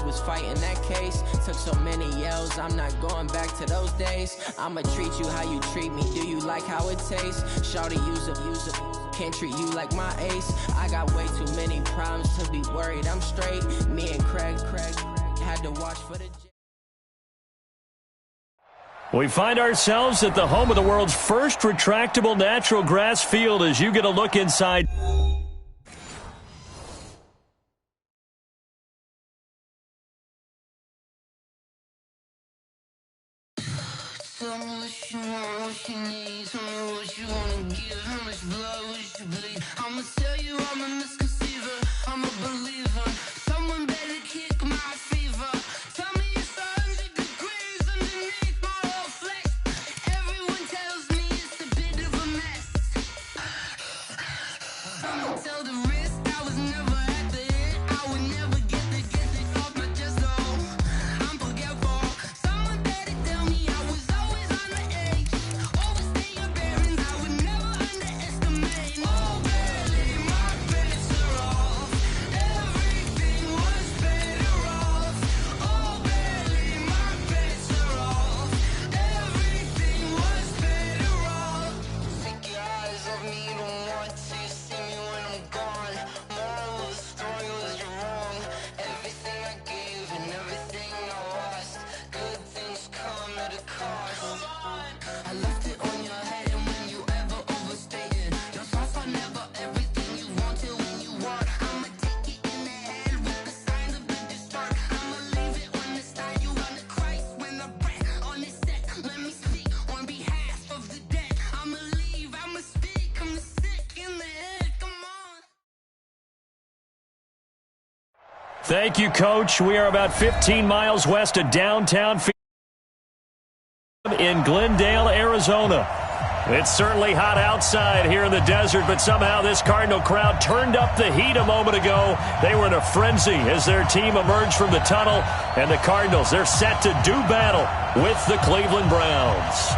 was fighting that case. Took so many yells, I'm not going back to those days. I'ma treat you how you treat me, do you like how it tastes? Shawty, use a, can't treat you like my ace. I got way too many problems to be worried, I'm straight. Me and Craig had to watch for the... We find ourselves at the home of the world's first retractable natural grass field as you get a look inside. Tell me what you want, what you need. Tell me what you wanna give. How much blood would you bleed? I'ma tell you I'm a misconceiver. I'm a believer. Someone better kick my fever. Tell me it's 100 degrees underneath my whole flesh. Everyone tells me it's a bit of a mess. I'ma tell the risk I was never at the hit. I would never get it off my chest. Oh, I'm forgetful. Someone better tell me I was always on the edge. Overstay your bearings, I would never underestimate. Oh, barely, my bets are off. Everything was better off. Oh, barely, my bets are off. Everything was better off. Take your eyes off me, you don't want to see me when I'm gone. Moral of the story was you're wrong. Everything I gave and everything I lost. Good things come at a cost. I left it on your head, and when you ever overstated, your thoughts are never everything you wanted when you want. I'ma take it in the head with the signs of the distort. I'ma leave it on the side. You run the Christ when the breath on this set. Let me speak on behalf of the dead. I'ma leave, I'ma speak. I'm the sick in the head. Come on. Thank you, Coach. We are about 15 miles west of downtown in Glendale, Arizona. It's certainly hot outside here in the desert, but somehow this Cardinal crowd turned up the heat a moment ago. They were in a frenzy as their team emerged from the tunnel, and the Cardinals, they're set to do battle with the Cleveland Browns.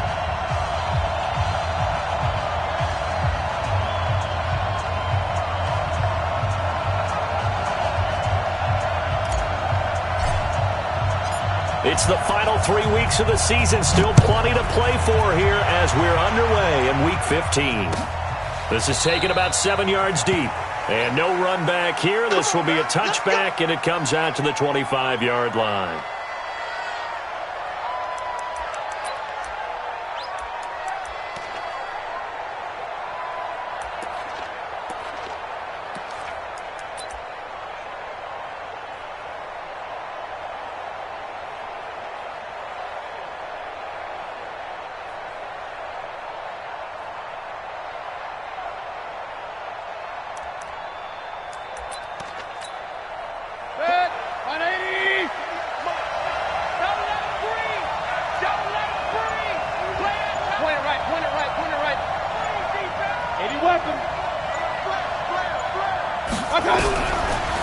It's the final 3 weeks of the season. Still plenty to play for here as we're underway in Week 15. This is taken about 7 yards deep. And no run back here. This will be a touchback, and it comes out to the 25-yard line.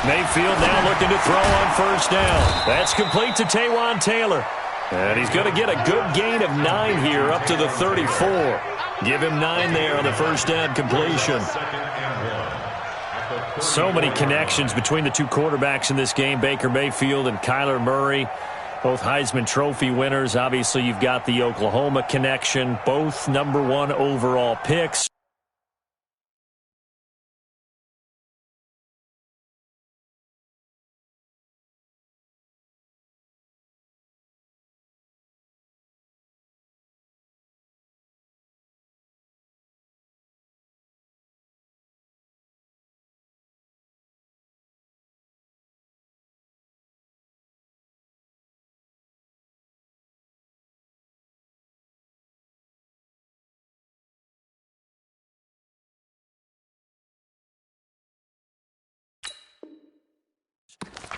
Mayfield now looking to throw on first down. That's complete to Taywan Taylor. And he's going to get a good gain of 9 here up to the 34. Give him 9 there on the first down completion. So many connections between the two quarterbacks in this game, Baker Mayfield and Kyler Murray. Both Heisman Trophy winners. Obviously, you've got the Oklahoma connection. Both #1 overall picks.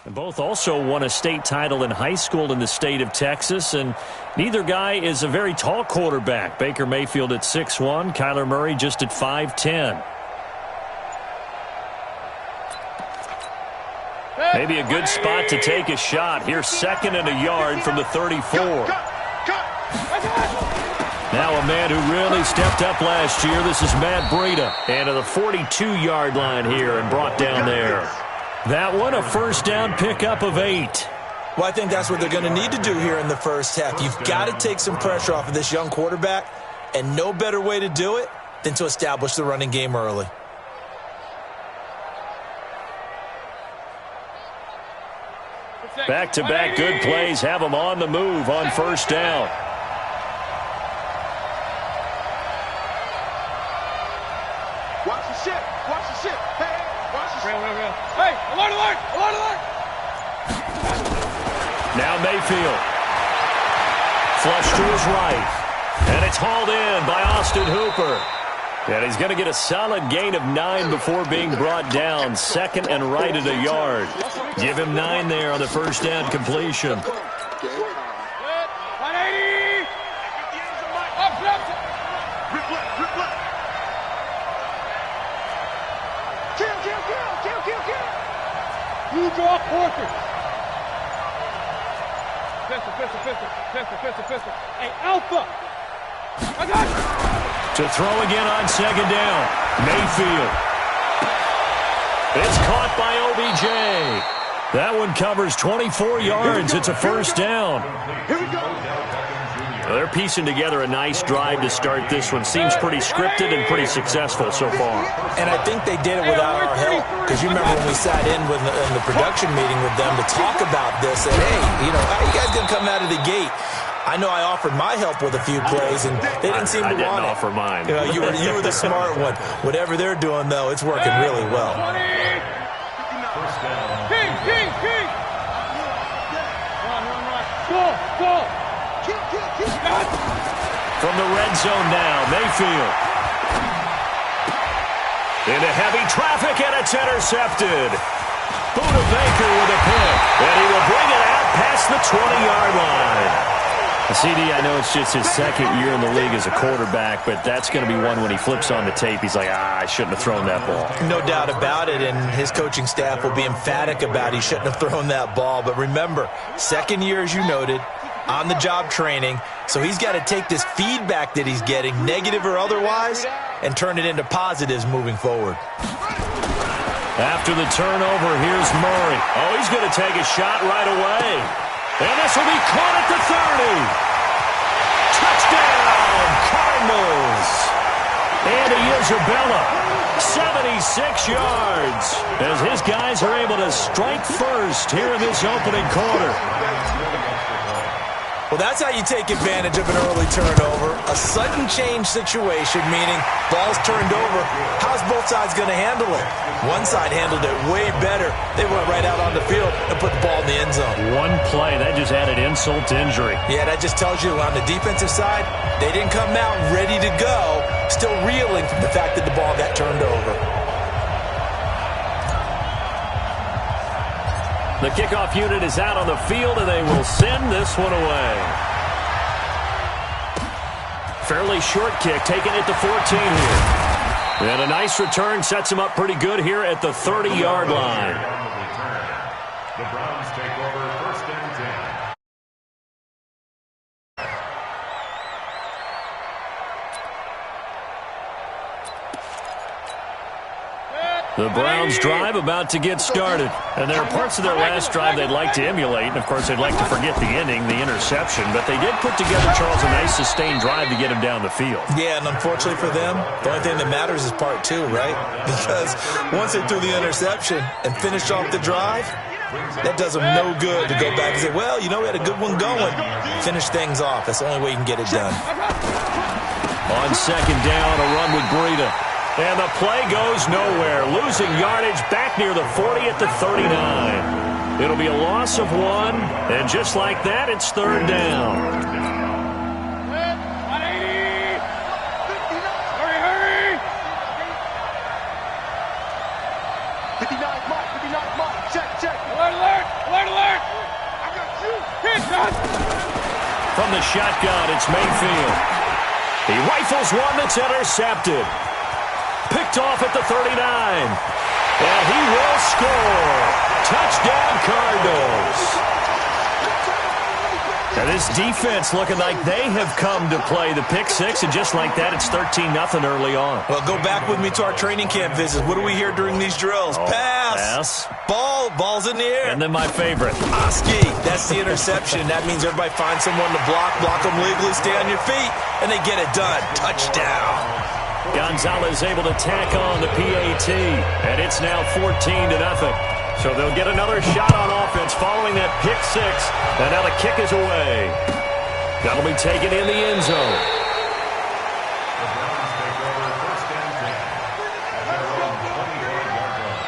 Both also won a state title in high school in the state of Texas, and neither guy is a very tall quarterback. Baker Mayfield at 6'1", Kyler Murray just at 5'10". Maybe a good spot to take a shot. Here's 2nd and a yard from the 34. Now a man who really stepped up last year. This is Matt Breida. And to the 42-yard line here and brought down there. That one, a first down pickup of 8. Well, I think that's what they're going to need to do here in the first half. You've got to take some pressure off of this young quarterback, and no better way to do it than to establish the running game early. Back-to-back good plays have them on the move on first down. Watch the ship. Watch the ship. Hey, watch the ship. Hey, alert, alert, alert, alert. Now Mayfield. Flush to his right. And it's hauled in by Austin Hooper. And he's going to get a solid gain of 9 before being brought down. Second and right at a yard. Give him 9 there on the first down completion. 180. Up, left. Rip left, rip left. Kill, kill, kill, kill, kill, kill. You draw portrait. Pistol, pistol, pistol, pistol, pistol, pistol. Hey, Alpha. I got you. To throw again on second down. Mayfield. It's caught by OBJ. That one covers 24 yards. It's a first down. Here we go. They're piecing together a nice drive to start this one. Seems pretty scripted and pretty successful so far. And I think they did it without our help. Because you remember when we sat in the production meeting with them to talk about this. And, hey, how are you guys going to come out of the gate? I know I offered my help with a few plays, and they didn't seem to want it. I didn't offer mine. You were the smart one. Whatever they're doing, though, it's working really well. King, king, king. Go. From the red zone now, Mayfield. Into heavy traffic, and it's intercepted. Buda Baker with a pick, and he will bring it out past the 20-yard line. CD, I know it's just his second year in the league as a quarterback, but that's going to be one when he flips on the tape. He's like, I shouldn't have thrown that ball. No doubt about it, and his coaching staff will be emphatic about he shouldn't have thrown that ball. But remember, second year, as you noted, on-the-job training, so he's got to take this feedback that he's getting, negative or otherwise, and turn it into positives moving forward. After the turnover, here's Murray. Oh, he's going to take a shot right away. And this will be caught at the 30. Touchdown, Cardinals. Andy Isabella, 76 yards, as his guys are able to strike first here in this opening quarter. Well, that's how you take advantage of an early turnover. A sudden change situation, meaning ball's turned over. How's both sides going to handle it? One side handled it way better. They went right out on the field and put the ball in the end zone. One play, that just added insult to injury. Yeah, that just tells you on the defensive side, they didn't come out ready to go, still reeling from the fact that the ball got turned over. The kickoff unit is out on the field, and they will send this one away. Fairly short kick, taking it to 14 here. And a nice return sets him up pretty good here at the 30-yard line. The Browns take over first and 10. The Browns drive about to get started. And there are parts of their last drive they'd like to emulate. And, of course, they'd like to forget the ending, the interception. But they did put together, Charles, a nice sustained drive to get him down the field. Yeah, and unfortunately for them, the only thing that matters is part two, right? Because once they threw the interception and finished off the drive, that does them no good to go back and say, well, we had a good one going. Finish things off. That's the only way you can get it done. On second down, a run with Breida. And the play goes nowhere. Losing yardage back near the 40 at the 39. It'll be a loss of 1. And just like that, it's third down. 180. Hurry. 59, Mike. Check. Alert. I got you. Hit, shot. From the shotgun, it's Mayfield. He rifles one that's intercepted. Picked off at the 39. And he will score. Touchdown, Cardinals. Now this defense looking like they have come to play the pick six, and just like that, it's 13-0 early on. Well, go back with me to our training camp visits. What do we hear during these drills? Pass. pass. Ball's in the air. And then my favorite. Oski, that's the interception. That means everybody finds someone to block them legally, stay on your feet, and they get it done. Touchdown. Gonzalez able to tack on the PAT, and it's now 14-0. So they'll get another shot on offense following that pick six, and now the kick is away. That'll be taken in the end zone. The Browns take over first and 10 at their own 28-yard line.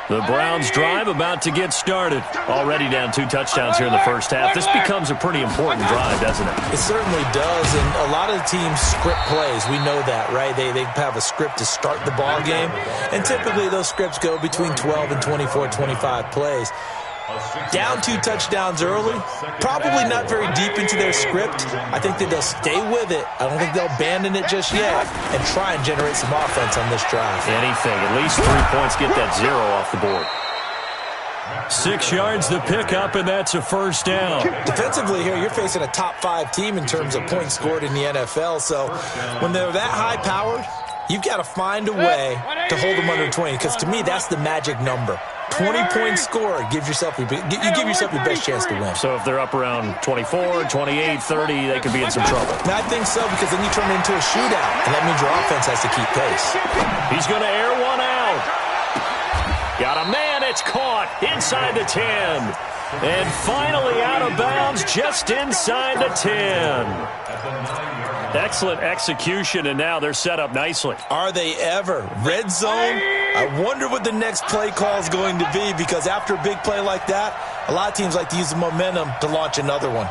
The Browns drive about to get started. Already down 2 touchdowns here in the first half. This becomes a pretty important drive, doesn't it? It certainly does, and a lot of the teams script plays. We know that, right? They have a script to start the ball game, and typically those scripts go between 12 and 24, 25 plays. Down 2 touchdowns early, probably not very deep into their script. I think that they'll stay with it. I don't think they'll abandon it just yet and try and generate some offense on this drive. Anything. At least 3 points, get that 0 off the board. 6 yards the pickup, and that's a first down. Defensively here, you're facing a top 5 team in terms of points scored in the NFL. So when they're that high-powered, you've got to find a way to hold them under 20, because to me, that's the magic number. 20 points scored gives yourself you give yourself your best chance to win. So if they're up around 24, 28, 30, they could be in some trouble. Now, I think so, because then you turn it into a shootout, and that means your offense has to keep pace. He's going to air one out. Got a man. It's caught inside the 10. And finally out of bounds just inside the 10. Excellent execution, and now they're set up nicely. Are they ever? Red zone? I wonder what the next play call is going to be, because after a big play like that, a lot of teams like to use the momentum to launch another one.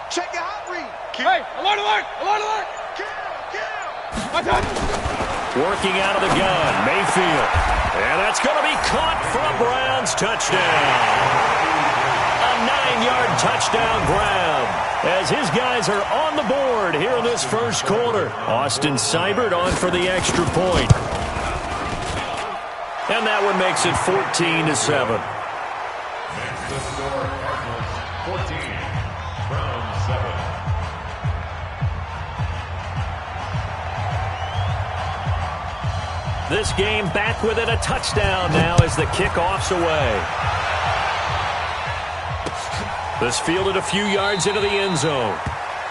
Check your hot read. Hey, alert, alert, alert, alert. Kill. Working out of the gun, Mayfield. And that's going to be caught for a Browns touchdown. A 9-yard touchdown grab as his guys are on the board here in this first quarter. Austin Seibert on for the extra point. And that one makes it 14-7. Makes the score Cardinals 14, Browns 7. This game back with it, a touchdown now as the kickoff's away. This fielded a few yards into the end zone.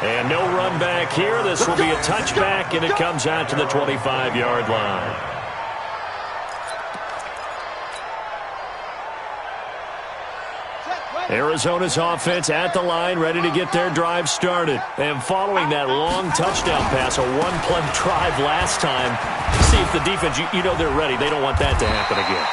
And no run back here. This will be a touchback, and it comes out to the 25-yard line. Arizona's offense at the line, ready to get their drive started. And following that long touchdown pass, a one-play drive last time, see if the defense, you know they're ready. They don't want that to happen again.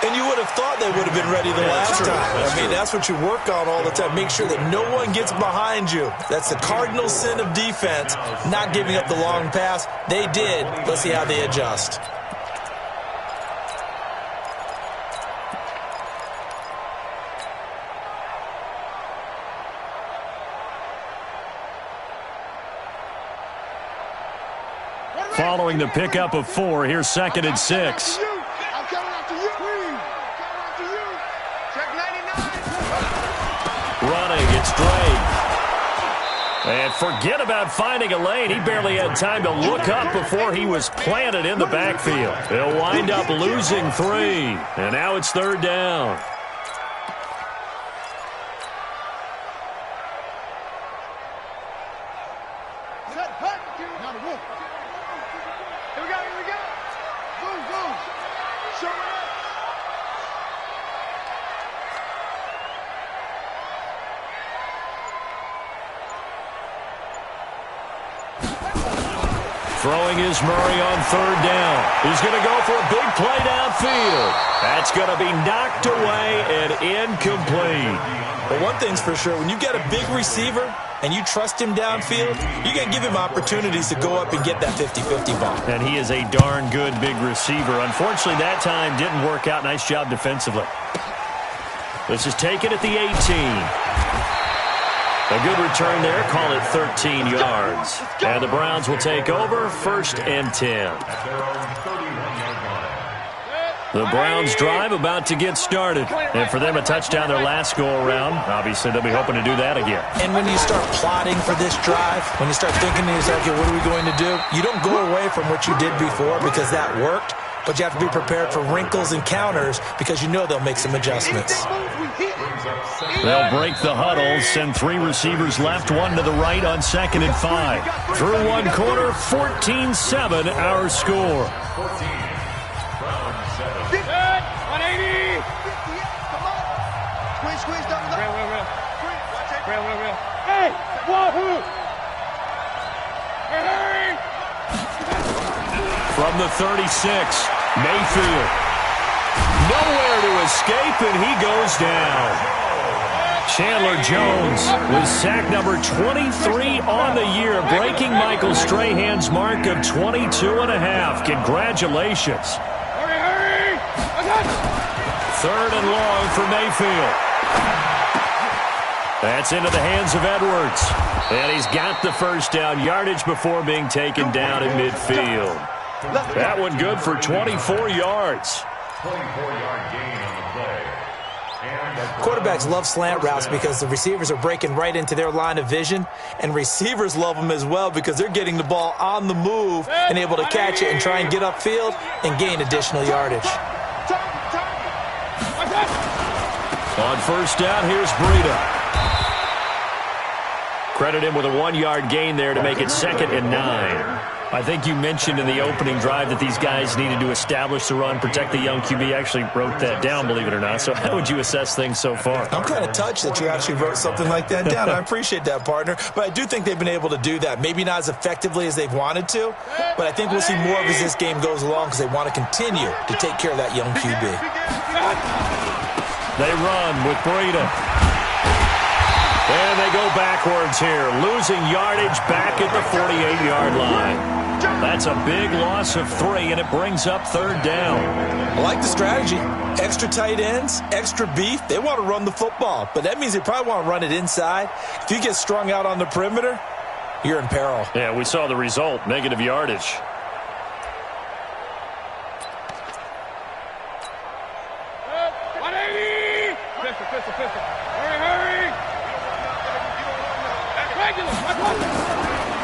And you would have thought they would have been ready the last time. That's what you work on all the time. Make sure that no one gets behind you. That's the cardinal sin of defense, not giving up the long pass. They did. Let's see how they adjust. Following the pickup of 4, here's 2nd and 6. I'm coming after you. Coming after you. Check 99. Running, it's Drake. And forget about finding a lane. He barely had time to look up before he was planted in the backfield. He'll wind up losing 3. And now it's 3rd down. Throwing is Murray on 3rd down. He's going to go for a big play downfield. That's going to be knocked away and incomplete. But one thing's for sure, when you get a big receiver and you trust him downfield, you got to give him opportunities to go up and get that 50-50 ball. And he is a darn good big receiver. Unfortunately, that time didn't work out. Nice job defensively. This is taken at the 18. A good return there. Call it 13 yards. And the Browns will take over 1st and 10. At their own 31-yard line. The Browns drive about to get started. And for them, a touchdown their last go-around. Obviously, they'll be hoping to do that again. And when you start plotting for this drive, when you start thinking to yourself, okay, what are we going to do? You don't go away from what you did before because that worked, but you have to be prepared for wrinkles and counters because you know they'll make some adjustments. They'll break the huddle, send 3 receivers left, 1 to the right on 2nd and 5. Through one quarter, 14-7 our score. 180! Squeeze, double up. Real. Hey, wahoo! Hey! From the 36, Mayfield. Nowhere to escape, and he goes down. Chandler Jones with sack number 23 on the year, breaking Michael Strahan's mark of 22.5. Congratulations. Hurry! 3rd and long for Mayfield. That's into the hands of Edwards. And he's got the first down, yardage before being taken down at midfield. That one good for 24 yards. 24-yard gain on the play. Quarterbacks love slant routes because the receivers are breaking right into their line of vision, and receivers love them as well because they're getting the ball on the move and able to catch it and try and get upfield and gain additional yardage. On first down, here's Breida. Credit him with a 1-yard gain there to make it 2nd and 9. I think you mentioned in the opening drive that these guys needed to establish the run, protect the young QB. Actually wrote that down, believe it or not. So how would you assess things so far? I'm kind of touched that you actually wrote something like that down. I appreciate that, partner. But I do think they've been able to do that. Maybe not as effectively as they've wanted to, but I think we'll see more of as this game goes along because they want to continue to take care of that young QB. They run with Breida. And they go backwards here, losing yardage back at the 48-yard line. That's a big loss of 3, and it brings up 3rd down. I like the strategy. Extra tight ends, extra beef. They want to run the football, but that means they probably want to run it inside. If you get strung out on the perimeter, you're in peril. Yeah, we saw the result, negative yardage. Pistol. Hurry!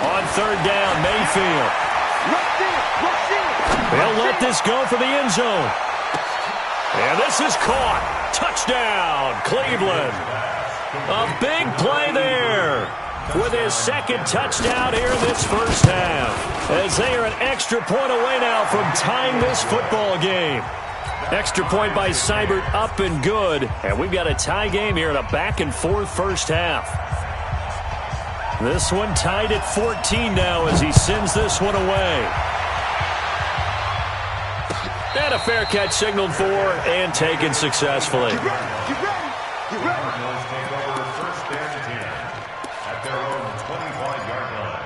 On 3rd down, Mayfield. They'll let this go for the end zone. And this is caught. Touchdown, Cleveland. A big play there with his 2nd touchdown here in this first half, as they are an extra point away now from tying this football game. Extra point by Seibert, up and good. And we've got a tie game here in a back-and-forth first half. This one tied at 14 now as he sends this one away. And a fair catch signaled for and taken successfully. Take over 1st and 10 at their own 25-yard line.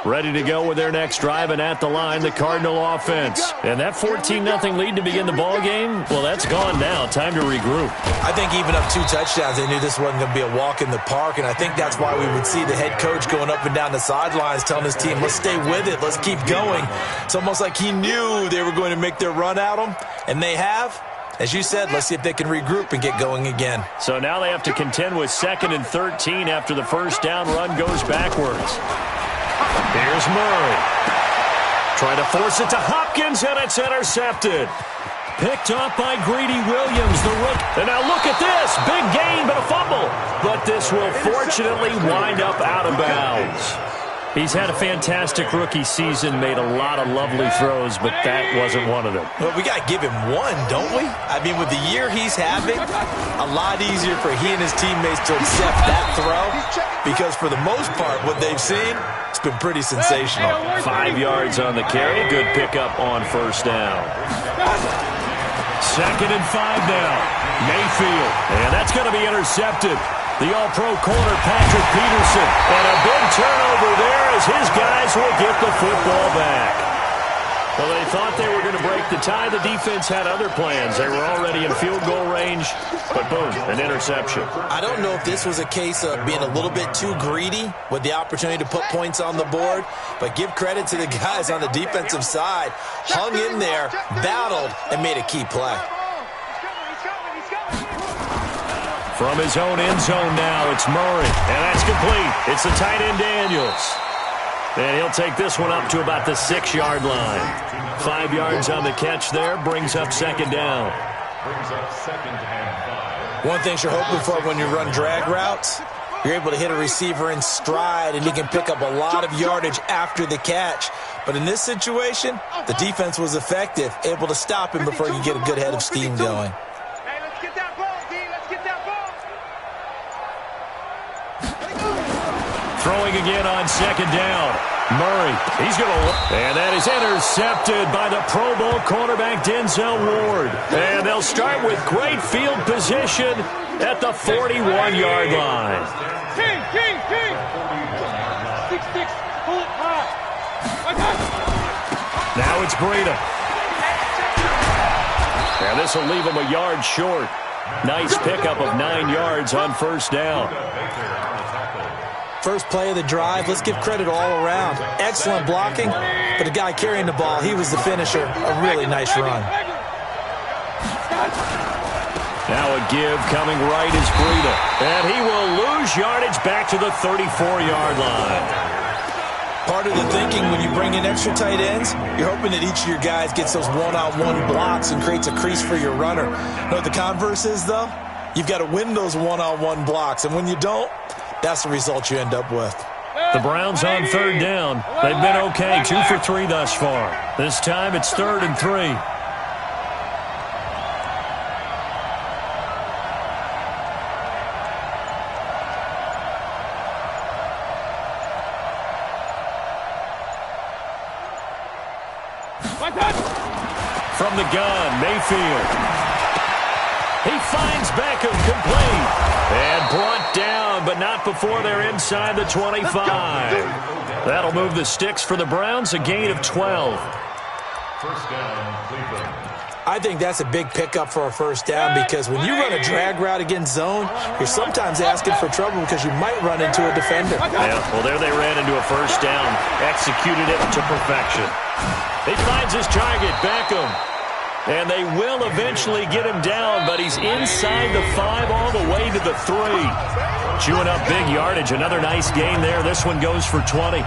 Ready to go with their next drive, and at the line, the Cardinal offense. And that 14-0 lead to begin the ball game, well, that's gone now. Time to regroup. I think even up 2 touchdowns, they knew this wasn't going to be a walk in the park, and I think that's why we would see the head coach going up and down the sidelines telling his team, let's stay with it, let's keep going. It's almost like he knew they were going to make their run at him, and they have. As you said, let's see if they can regroup and get going again. So now they have to contend with 2nd and 13 after the first down run goes backwards. Here's Murray. Trying to force it to Hopkins, and it's intercepted. Picked up by Greedy Williams, the rookie. And now look at this. Big gain, but a fumble. But this will fortunately wind up out of bounds. He's had a fantastic rookie season, made a lot of lovely throws, but that wasn't one of them. Well, we got to give him one, don't we? I mean, with the year he's having, a lot easier for he and his teammates to accept that throw because for the most part, what they've seen, it's been pretty sensational. 5 yards on the carry. Good pickup on first down. 2nd and 5 now. Mayfield. And that's going to be intercepted. The all-pro corner, Patrick Peterson. And a big turnover there as his guys will get the football back. Well, they thought they were going to break the tie. The defense had other plans. They were already in field goal range, but boom, an interception. I don't know if this was a case of being a little bit too greedy with the opportunity to put points on the board, but give credit to the guys on the defensive side. Hung in there, battled, and made a key play. From his own end zone now, it's Murray, and that's complete. It's the tight end Daniels. And he'll take this one up to about the 6-yard line. 5 yards on the catch there, brings up second down. Brings up 2nd and 5. One thing you're hoping for when you run drag routes, you're able to hit a receiver in stride, and he can pick up a lot of yardage after the catch. But in this situation, the defense was effective, able to stop him before you get a good head of steam going. Hey, let's get that ball, D. Let's get that ball. Throwing again on second down. Murray, he's going to... And that is intercepted by the Pro Bowl cornerback Denzel Ward. And they'll start with great field position at the 41-yard line. King. 6-6, pull it high. Now it's Breida. And this will leave him a yard short. Nice pickup of 9 yards on first down. First play of the drive, let's give credit all around. Excellent blocking, but the guy carrying the ball, he was the finisher. A really nice run. Now a give coming right is Breida. And he will lose yardage back to the 34-yard line. Part of the thinking when you bring in extra tight ends, you're hoping that each of your guys gets those one-on-one blocks and creates a crease for your runner. You know what the converse is, though? You've got to win those one-on-one blocks, and when you don't, that's the result you end up with. The Browns on third down. They've been okay, 2 for 3 thus far. This time it's 3rd and 3. From the gun, Mayfield. He finds Beckham complete. And brought down, but not before they're inside the 25. That'll move the sticks for the Browns, a gain of 12. First down, Cleveland. I think that's a big pickup for a first down because when you run a drag route against zone, you're sometimes asking for trouble because you might run into a defender. Yeah, well, there they ran into a first down, executed it to perfection. He finds his target, Beckham. And they will eventually get him down, but he's inside the 5 all the way to the 3. Chewing up big yardage. Another nice gain there. This one goes for 20.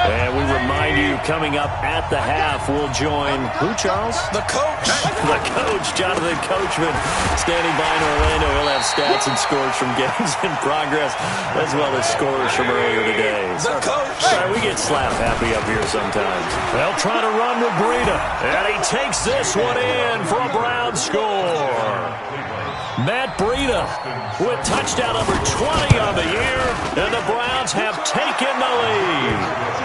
And we remind you, coming up at the half, we'll join who, Charles? The coach. The coach, Jonathan Coachman, standing by in Orlando. He'll have stats and scores from games in progress, as well as scores from earlier today. The coach. Sorry, we get slap happy up here sometimes. They'll try to run with Breida, and he takes this one in for a Brown score. Matt Breida with touchdown number 20 on the year, and the Browns have taken the lead.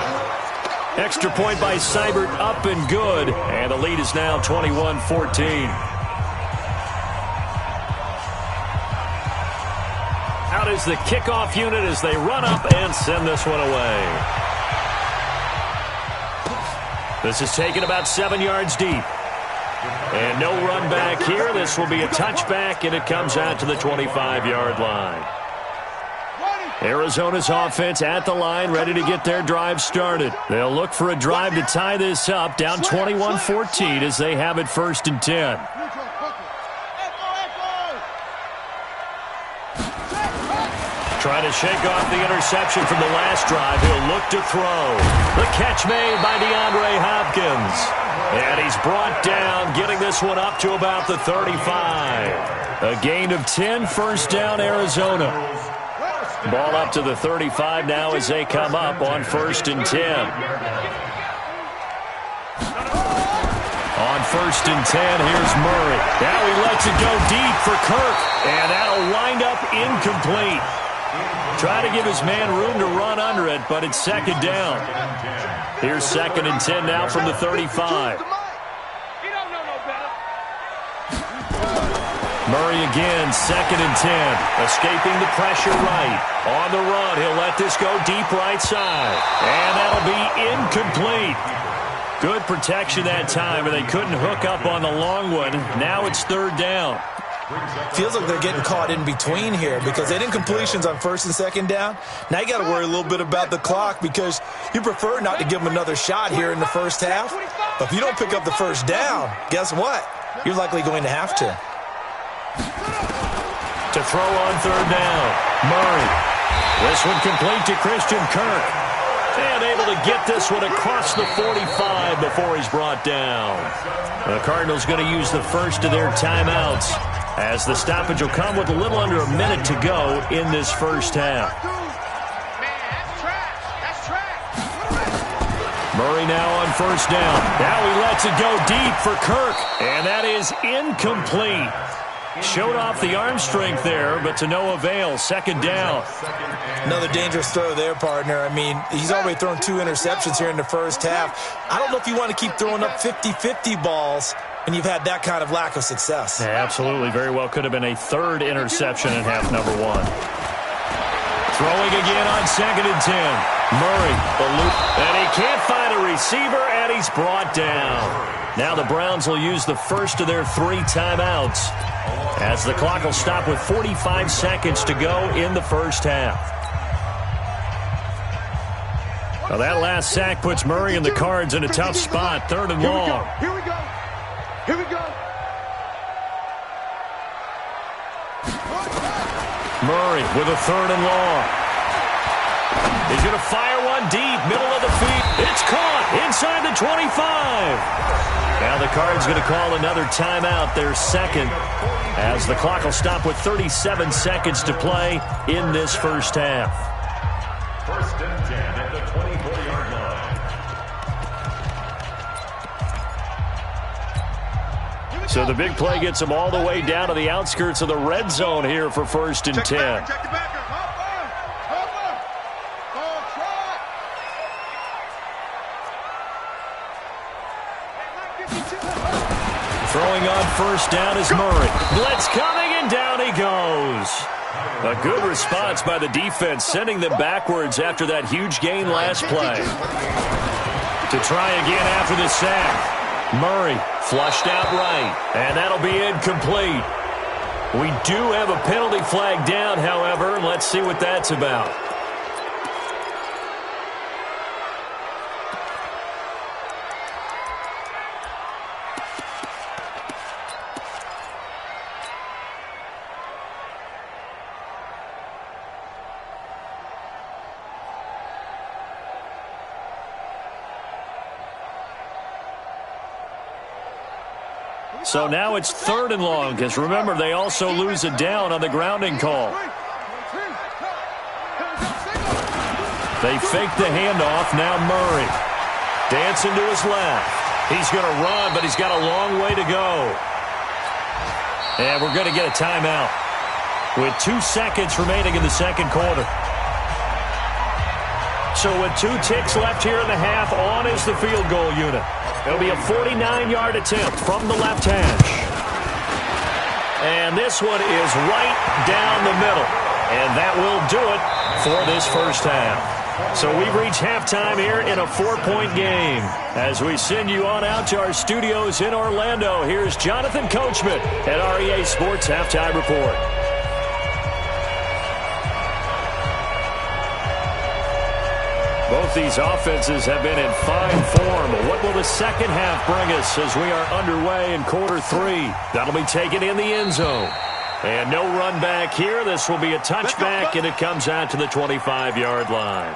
Extra point by Seibert, up and good, and the lead is now 21-14. Out is the kickoff unit as they run up and send this one away. This is taken about 7 yards deep. And no run back here. This will be a touchback, and it comes out to the 25-yard line. Arizona's offense at the line, ready to get their drive started. They'll look for a drive to tie this up, down 21-14 as they have it 1st and 10. Trying to shake off the interception from the last drive. He'll look to throw. The catch made by DeAndre Hopkins. And he's brought down, getting this one up to about the 35. A gain of 10, first down, Arizona. Ball up to the 35 now as they come up on 1st and 10. On 1st and 10, here's Murray. Now he lets it go deep for Kirk, and that'll wind up incomplete. Try to give his man room to run under it, but it's 2nd down. Here's 2nd and 10 now from the 35. Murray again, 2nd and 10. Escaping the pressure right. On the run, he'll let this go deep right side. And that'll be incomplete. Good protection that time, and they couldn't hook up on the long one. Now it's 3rd down. Feels like they're getting caught in between here because they didn't completions on 1st and 2nd down. Now you got to worry a little bit about the clock because you prefer not to give them another shot here in the first half. But if you don't pick up the 1st down, guess what? You're likely going to have to. To throw on 3rd down, Murray. This one complete to Christian Kirk. And able to get this one across the 45 before he's brought down. The Cardinals going to use the first of their timeouts as the stoppage will come with a little under a minute to go in this first half. Murray now on 1st down. Now he lets it go deep for Kirk. And that is incomplete. Showed off the arm strength there, but to no avail. 2nd down. Another dangerous throw there, partner. I mean, he's already thrown 2 interceptions here in the first half. I don't know if you want to keep throwing up 50-50 balls when you've had that kind of lack of success. Yeah, absolutely. Very well could have been a 3rd interception in half number 1. Throwing again on 2nd and 10. Murray, the loop, and he can't find a receiver, and he's brought down. Now the Browns will use the first of their 3 timeouts as the clock will stop with 45 seconds to go in the first half. Well, that last sack puts Murray and the Cards in a tough spot. 3rd and long. Here we go. Here we go. Murray with a 3rd and long. He's going to fire one deep, middle of the feet. It's caught inside the 25. Now the Cards going to call another timeout, their 2nd, as the clock will stop with 37 seconds to play in this first half. 1st and 10 at the 24-yard line. So the big play gets them all the way down to the outskirts of the red zone here for 1st and 10. Check the back. Throwing on 1st down is Murray. Blitz coming, and down he goes. A good response by the defense, sending them backwards after that huge gain last play. To try again after the sack. Murray flushed out right, and that'll be incomplete. We do have a penalty flag down, however. Let's see what that's about. So now it's 3rd and long, because remember, they also lose it down on the grounding call. They fake the handoff. Now Murray dancing to his left. He's going to run, but he's got a long way to go. And we're going to get a timeout with 2 seconds remaining in the 2nd quarter. So with 2 ticks left here in the half, on is the field goal unit. It'll be a 49-yard attempt from the left hash. And this one is right down the middle. And that will do it for this first half. So we've reached halftime here in a 4-point game. As we send you on out to our studios in Orlando, here's Jonathan Coachman at REA Sports Halftime Report. Both these offenses have been in fine form. What will the second half bring us as we are underway in quarter 3? That'll be taken in the end zone. And no run back here. This will be a touchback, and it comes out to the 25-yard line.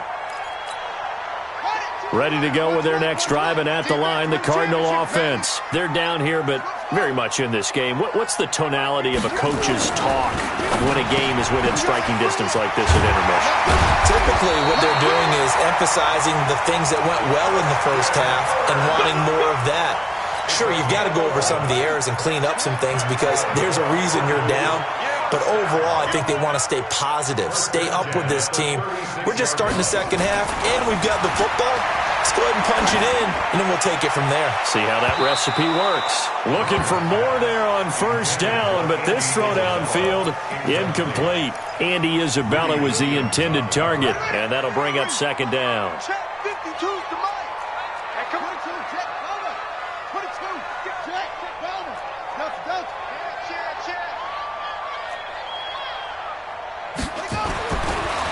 Ready to go with their next drive, and at the line, the Cardinal offense. They're down here, but very much in this game. What's the tonality of a coach's talk when a game is within striking distance like this at intermission? Typically, what they're doing is emphasizing the things that went well in the first half and wanting more of that. Sure, you've got to go over some of the errors and clean up some things because there's a reason you're down. But overall, I think they want to stay positive, stay up with this team. We're just starting the second half, and we've got the football. Let's go ahead and punch it in, and then we'll take it from there. See how that recipe works. Looking for more there on first down, but this throw downfield, incomplete. Andy Isabella was the intended target, and that'll bring up second down. Check 52's the mic. Hey, come on, check, over. 22, check, over. Delta. Check.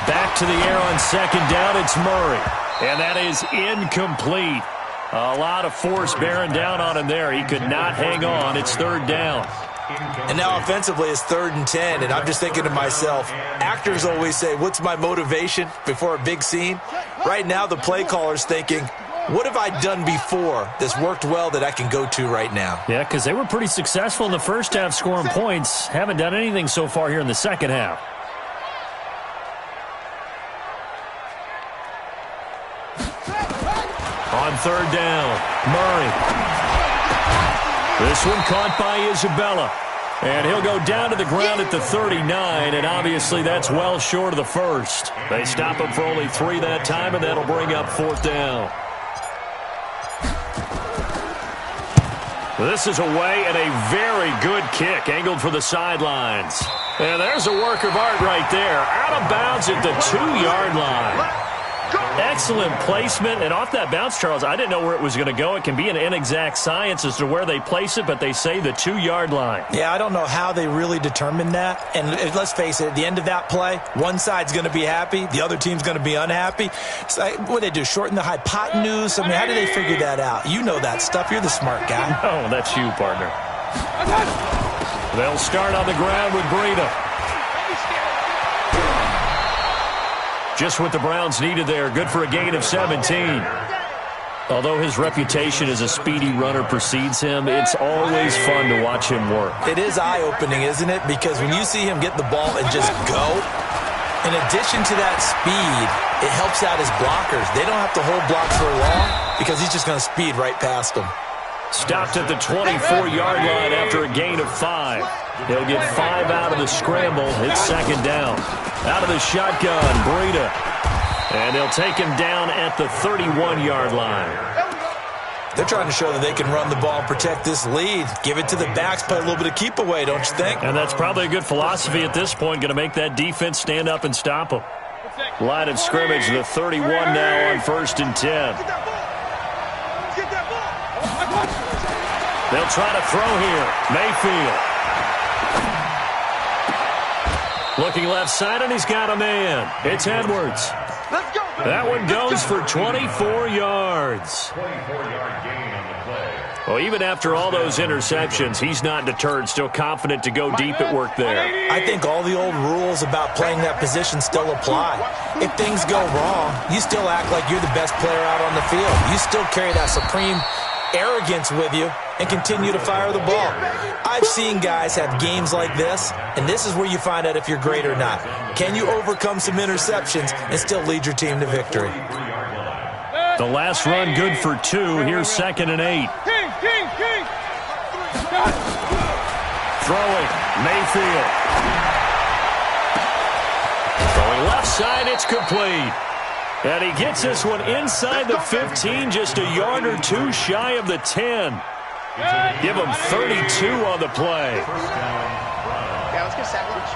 Back to the air on second down, it's Murray. And that is incomplete. A lot of force bearing down on him there. He could not hang on. It's third down. And now offensively it's 3rd and 10, and I'm just thinking to myself, actors always say, what's my motivation before a big scene? Right now the play caller's thinking, what have I done before that's worked well that I can go to right now? Yeah, because they were pretty successful in the first half scoring points. Haven't done anything so far here in the second half. On third down, Murray. This one caught by Isabella. And he'll go down to the ground at the 39, and obviously that's well short of the first. They stop him for only 3 that time, and that'll bring up 4th down. This is away, and a very good kick angled for the sidelines. And there's a work of art right there. Out of bounds at the 2-yard line. Excellent placement, and off that bounce, Charles, I didn't know where it was going to go. It can be an inexact science as to where they place it, but they say the 2-yard line. Yeah, I don't know how they really determined that. And let's face it, at the end of that play, one side's going to be happy, the other team's going to be unhappy. It's like, what do they do, shorten the hypotenuse? I mean, how do they figure that out? You know that stuff. You're the smart guy. Oh, that's you, partner. They'll start on the ground with Breida. Just what the Browns needed there. Good for a gain of 17. Although his reputation as a speedy runner precedes him, it's always fun to watch him work. It is eye-opening, isn't it? Because when you see him get the ball and just go, in addition to that speed, it helps out his blockers. They don't have to hold blocks for long because he's just going to speed right past them. Stopped at the 24-yard line after a gain of 5. He'll get 5 out of the scramble. It's second down. Out of the shotgun, Breida. And they'll take him down at the 31-yard line. They're trying to show that they can run the ball and protect this lead. Give it to the backs, play a little bit of keep away, don't you think? And that's probably a good philosophy at this point, going to make that defense stand up and stop them. Line of scrimmage, the 31 now on 1st and 10. They'll try to throw here. Mayfield. Looking left side, and he's got a man. It's Edwards. That one goes for 24 yards. 24-yard gain on the play. Well, even after all those interceptions, he's not deterred, still confident to go deep at work there. I think all the old rules about playing that position still apply. If things go wrong, you still act like you're the best player out on the field. You still carry that supreme arrogance with you and continue to fire the ball. I've seen guys have games like this, and this is where you find out if you're great or not. Can you overcome some interceptions and still lead your team to victory? The last run good for 2. Here's 2nd and 8. Throwing, Mayfield. Throwing left side, it's complete. And he gets this one inside the 15, just a yard or 2 shy of the 10. Give him 32 on the play. Yeah, let's get sandwich.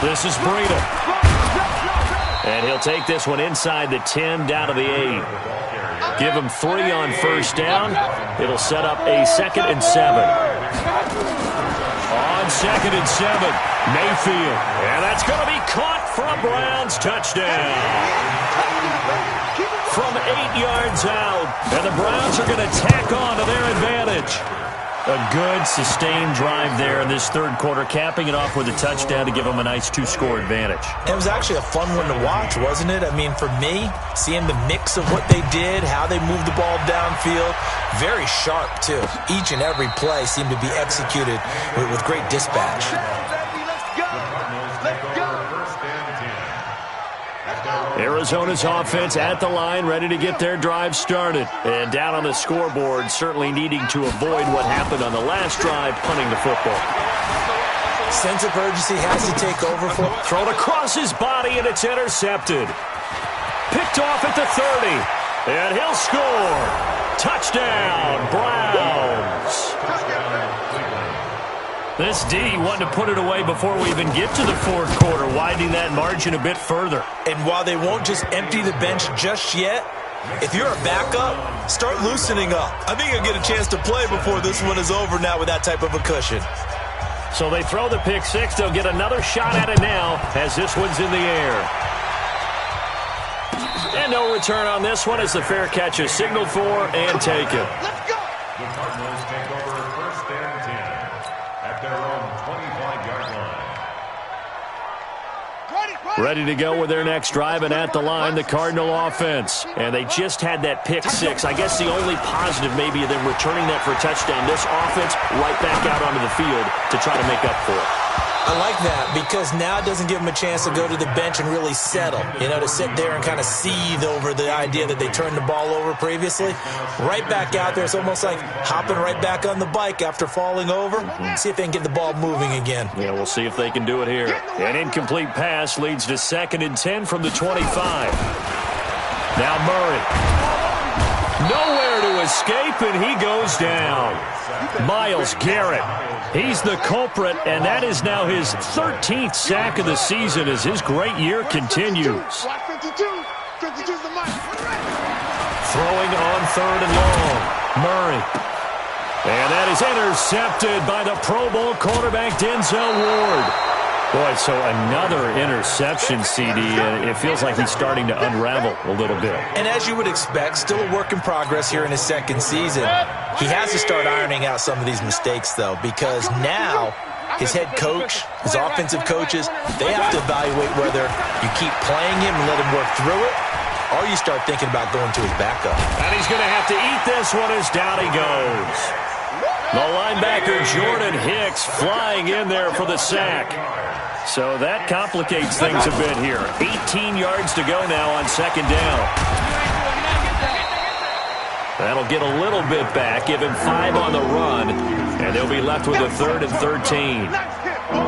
This is Breida. And he'll take this one inside the 10, down to the 8. Give him 3 on 1st down. It'll set up a 2nd and 7. On 2nd and 7, Mayfield. And that's going to be caught for a Browns touchdown. From 8 yards out. And the Browns are going to tack on to their advantage. A good, sustained drive there in this third quarter, capping it off with a touchdown to give them a nice 2-score advantage. It was actually a fun one to watch, wasn't it? I mean, for me, seeing the mix of what they did, how they moved the ball downfield, very sharp, too. Each and every play seemed to be executed with great dispatch. Arizona's offense at the line, ready to get their drive started. And down on the scoreboard, certainly needing to avoid what happened on the last drive, punting the football. Sense of urgency has to take over. Thrown across his body, and it's intercepted. Picked off at the 30. And he'll score. Touchdown, Browns. This D wanted to put it away before we even get to the fourth quarter, widening that margin a bit further. And while they won't just empty the bench just yet, if you're a backup, start loosening up. I think you'll get a chance to play before this one is over now with that type of a cushion. So they throw the pick six. They'll get another shot at it now as this one's in the air. And no return on this one as the fair catch is signaled for and taken. Let's go. The Cardinals take over first and 10 at their own 25-yard line. Ready to go with their next drive, and at the line, the Cardinal offense. And they just had that pick six. I guess the only positive maybe of them returning that for a touchdown. This offense right back out onto the field to try to make up for it. I like that because now it doesn't give them a chance to go to the bench and really settle, to sit there and kind of seethe over the idea that they turned the ball over previously. Right back out there, it's almost like hopping right back on the bike after falling over. See if they can get the ball moving again. Yeah, we'll see if they can do it here. An incomplete pass leads to 2nd and 10 from the 25. Now Murray. Nowhere to escape, and he goes down. Myles Garrett. He's the culprit, and that is now his 13th sack of the season as his great year continues. Throwing on 3rd and long. Murray. And that is intercepted by the Pro Bowl cornerback Denzel Ward. Boy, so another interception, CD, and it feels like he's starting to unravel a little bit. And as you would expect, still a work in progress here in his second season. He has to start ironing out some of these mistakes, though, because now his head coach, his offensive coaches, they have to evaluate whether you keep playing him and let him work through it, or you start thinking about going to his backup. And he's going to have to eat this one as down he goes. The linebacker, Jordan Hicks, flying in there for the sack. So that complicates things a bit here. 18 yards to go now on 2nd down. That'll get a little bit back, give him 5 on the run, and they'll be left with a 3rd and 13.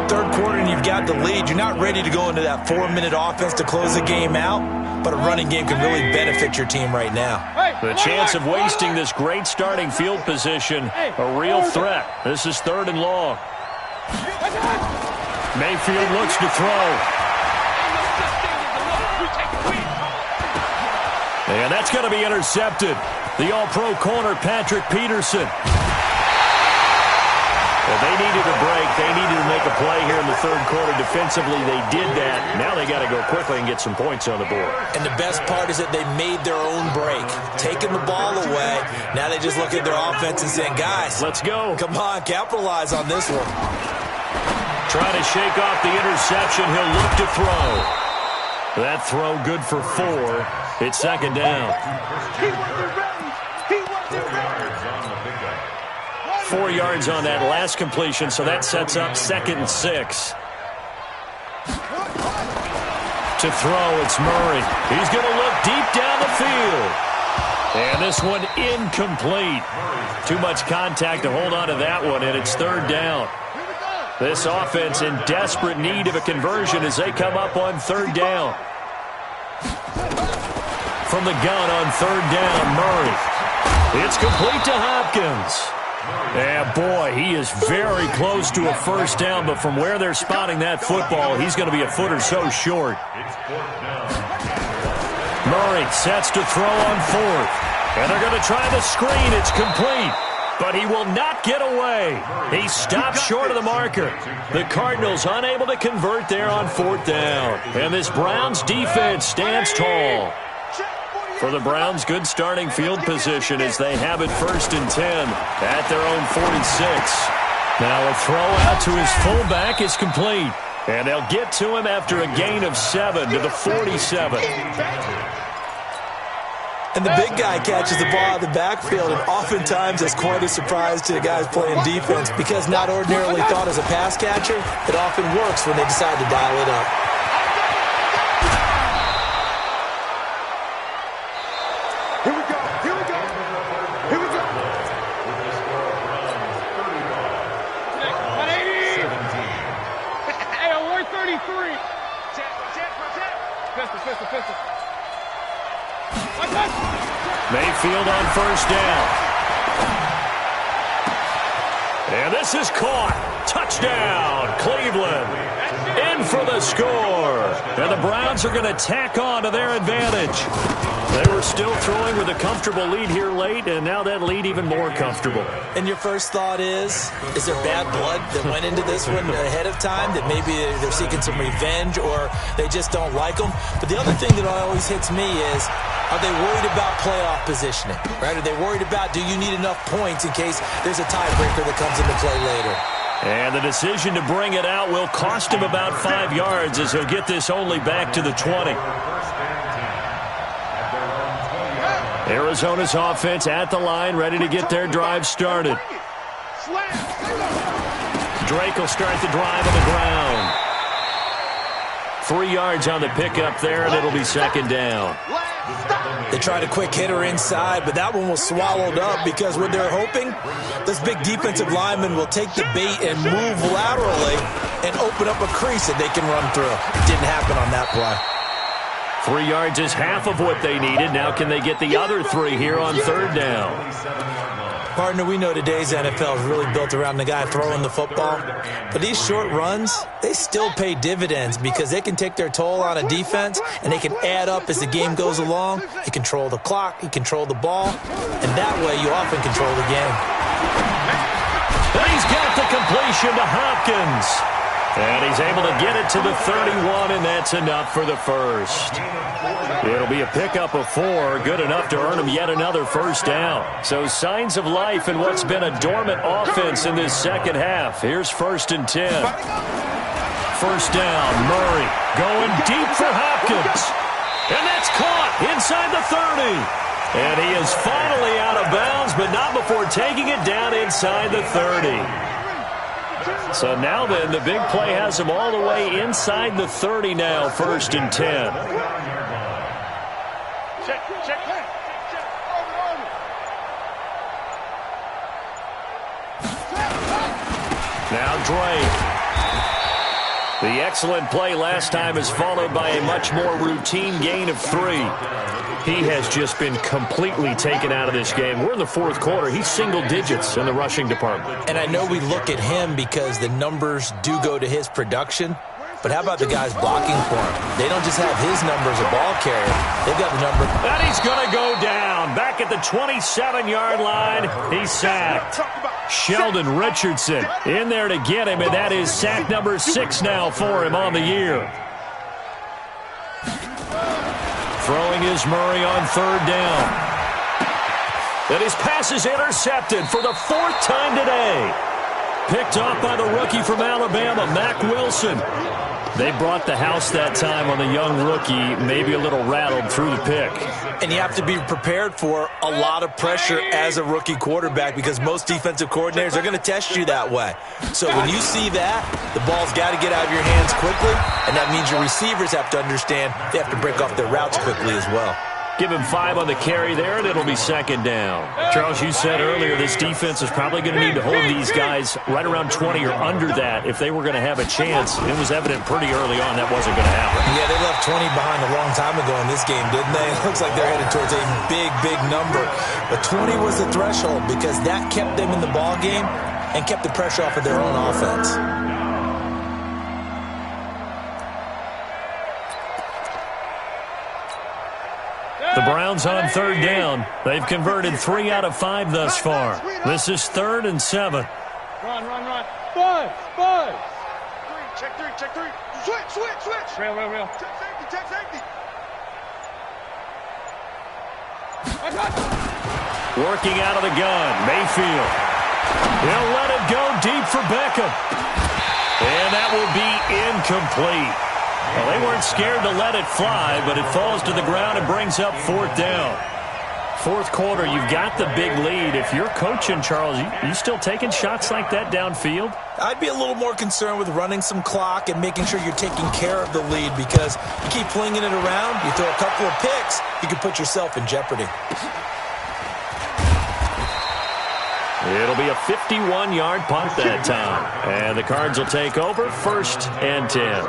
Third quarter and you've got the lead. You're not ready to go into that 4-minute offense to close the game out, but a running game can really benefit your team right now. The chance of wasting this great starting field position, a real threat. This is 3rd and long. Mayfield looks to throw. And that's going to be intercepted. The all-pro corner, Patrick Peterson. Well, they needed a break. They needed to make a play here in the 3rd quarter. Defensively, they did that. Now they got to go quickly and get some points on the board. And the best part is that they made their own break. Taking the ball away. Now they just look at their offense and saying, guys, let's go. Come on, capitalize on this one. Trying to shake off the interception. He'll look to throw. That throw good for 4. It's 2nd down. 4 yards on that last completion, so that sets up 2nd and 6. To throw, it's Murray. He's going to look deep down the field. And this one incomplete. Too much contact to hold on to that one, and it's 3rd down. This offense in desperate need of a conversion as they come up on 3rd down. From the gun on 3rd down, Murray. It's complete to Hopkins. And boy, he is very close to a 1st down, but from where they're spotting that football, he's going to be a foot or so short. Murray sets to throw on 4th. And they're going to try the screen. It's complete. But he will not get away. He stopped short of the marker. The Cardinals unable to convert there on 4th down. And this Browns defense stands tall. For the Browns, good starting field position as they have it 1st and 10 at their own 46. Now a throw out to his fullback is complete. And they'll get to him after a gain of 7 to the 47. And the big guy catches the ball out of the backfield, and oftentimes that's quite a surprise to the guys playing defense because not ordinarily thought as a pass catcher, it often works when they decide to dial it up. Here we go. Here we go. Here we go. Hey, 133. Pistol. field on first down. And this is caught. Touchdown, Cleveland. In for the score. And the Browns are going to tack on to their advantage. They were still throwing with a comfortable lead here late, and now that lead even more comfortable. And your first thought is there bad blood that went into this one ahead of time, that maybe they're seeking some revenge or they just don't like them? But the other thing that always hits me is, are they worried about playoff positioning? Right? Are they worried about, do you need enough points in case there's a tiebreaker that comes into play later? And the decision to bring it out will cost him about 5 yards as he'll get this only back to the 20. Arizona's offense at the line, ready to get their drive started. Drake will start the drive on the ground. 3 yards on the pickup there, and it'll be second down. They tried a quick hitter inside, but that one was swallowed up because what they're hoping, this big defensive lineman will take the bait and move laterally and open up a crease that they can run through. Didn't happen on that play. 3 yards is half of what they needed. Now can they get the other 3 here on third down? Partner, we know today's NFL is really built around the guy throwing the football. But these short runs, they still pay dividends because they can take their toll on a defense and they can add up as the game goes along. You control the clock, you control the ball, and that way you often control the game. And he's got the completion to Hopkins. And he's able to get it to the 31, and that's enough for the first. It'll be a pickup of 4, good enough to earn him yet another first down. So signs of life in what's been a dormant offense in this second half. Here's 1st and 10. First down, Murray going deep for Hopkins. And that's caught inside the 30. And he is finally out of bounds, but not before taking it down inside the 30. So now then, the big play has him all the way inside the 30 now, 1st and 10. Now Drake. The excellent play last time is followed by a much more routine gain of 3. He has just been completely taken out of this game. We're in the 4th quarter. He's single digits in the rushing department. And I know we look at him because the numbers do go to his production. But how about the guys blocking for him? They don't just have his number as a ball carrier. They've got the number. And he's going to go down. Back at the 27-yard line. He's sacked. Sheldon Richardson in there to get him, and that is sack number 6 now for him on the year. Throwing is Murray on third down. And his pass is intercepted for the 4th time today. Picked off by the rookie from Alabama, Mack Wilson. They brought the house that time on the young rookie, maybe a little rattled through the pick. And you have to be prepared for a lot of pressure as a rookie quarterback because most defensive coordinators are going to test you that way. So when you see that, the ball's got to get out of your hands quickly, and that means your receivers have to understand they have to break off their routes quickly as well. Give him 5 on the carry there, and it'll be second down. Charles, you said earlier this defense is probably going to need to hold these guys right around 20 or under that if they were going to have a chance. It was evident pretty early on that wasn't going to happen. Yeah, they left 20 behind a long time ago in this game, didn't they? It looks like they're headed towards a big, big number. But 20 was the threshold because that kept them in the ball game and kept the pressure off of their own offense. The Browns on third down. They've converted 3 out of 5 thus far. This is 3rd and 7. Run. Buzz. Check three. Switch. Real. Check safety. Working out of the gun, Mayfield. He'll let it go deep for Beckham. And that will be incomplete. Well, they weren't scared to let it fly, but it falls to the ground and brings up 4th down. 4th quarter, you've got the big lead. If you're coaching, Charles, you still taking shots like that downfield? I'd be a little more concerned with running some clock and making sure you're taking care of the lead because you keep flinging it around, you throw a couple of picks, you can put yourself in jeopardy. It'll be a 51-yard punt that time. And the Cards will take over 1st and 10.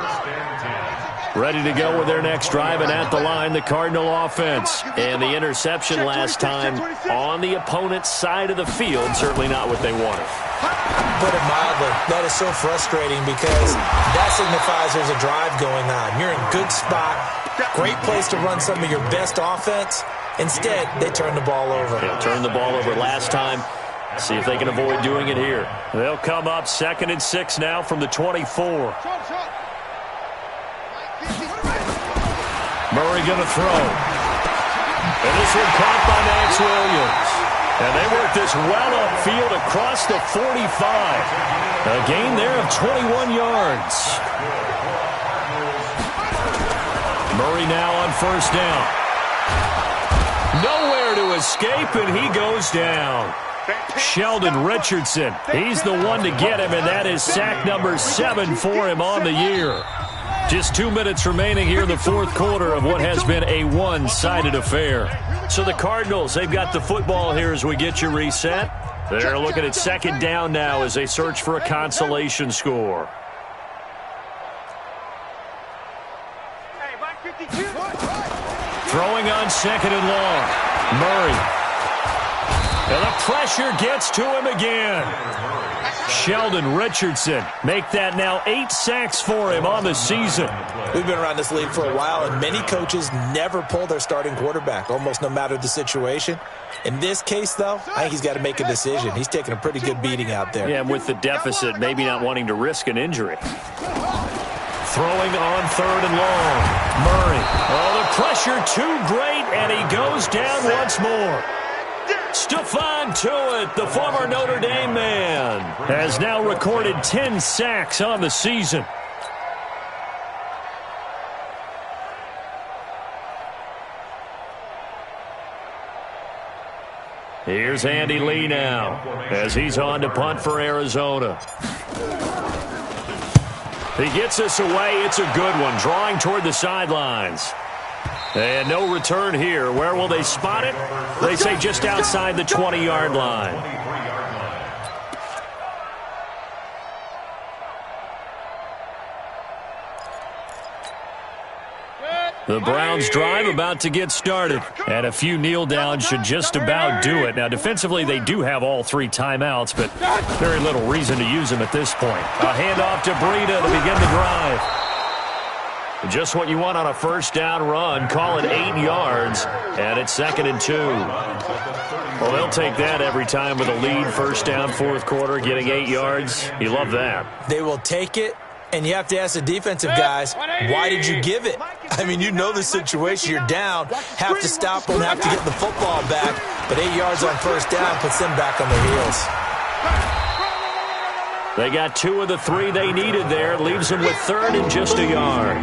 Ready to go with their next drive, and at the line, the Cardinal offense. And the interception last time on the opponent's side of the field, certainly not what they wanted. Put it mildly, that is so frustrating because that signifies there's a drive going on. You're in a good spot, great place to run some of your best offense. Instead, they turn the ball over. They turned the ball over last time. See if they can avoid doing it here. They'll come up 2nd and 6 now from the 24. Murray going to throw. And this one caught by Max Williams. And they work this well upfield across the 45. A gain there of 21 yards. Murray now on 1st down. Nowhere to escape, and he goes down. Sheldon Richardson, he's the one to get him, and that is sack number 7 for him on the year. Just 2 minutes remaining here in the 4th quarter of what has been a one-sided affair. So the Cardinals, they've got the football here as we get you reset. They're looking at 2nd down now as they search for a consolation score. Throwing on 2nd and long. Murray. And the pressure gets to him again. Sheldon Richardson make that now 8 sacks for him on the season. We've been around this league for a while, and many coaches never pull their starting quarterback, almost no matter the situation. In this case, though, I think he's got to make a decision. He's taking a pretty good beating out there. Yeah, and with the deficit, maybe not wanting to risk an injury. Throwing on 3rd and long. Murray. Oh, the pressure too great, and he goes down once more. Stephon Tuitt, the former Notre Dame man, has now recorded 10 sacks on the season. Here's Andy Lee now as he's on to punt for Arizona. He gets us away. It's a good one, drawing toward the sidelines. And no return here. Where will they spot it? They say just outside the 20-yard line. The Browns drive about to get started. And a few kneel downs should just about do it. Now, defensively, they do have all 3 timeouts, but very little reason to use them at this point. A handoff to Breida to begin the drive. Just what you want on a 1st down run. Call it 8 yards, and it's 2nd and 2. Well, they'll take that every time with a lead. 1st down, 4th quarter, getting 8 yards. You love that. They will take it, and you have to ask the defensive guys, why did you give it? I mean, you know the situation. You're down, have to stop them, have to get the football back, but 8 yards on 1st down puts them back on their heels. They got 2 of the 3 they needed there. Leaves them with 3rd and just a yard.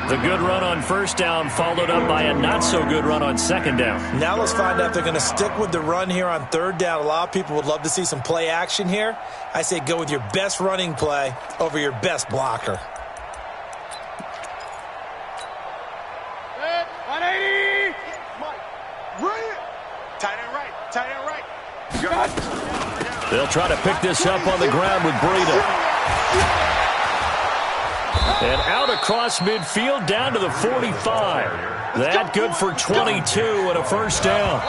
The good run on 1st down followed up by a not-so-good run on 2nd down. Now let's find out if they're going to stick with the run here on 3rd down. A lot of people would love to see some play action here. I say go with your best running play over your best blocker. 180. Tight end right. Tight end right. They'll try to pick this up on the ground with Breida. And out across midfield down to the 45. That good for 22 and a 1st down.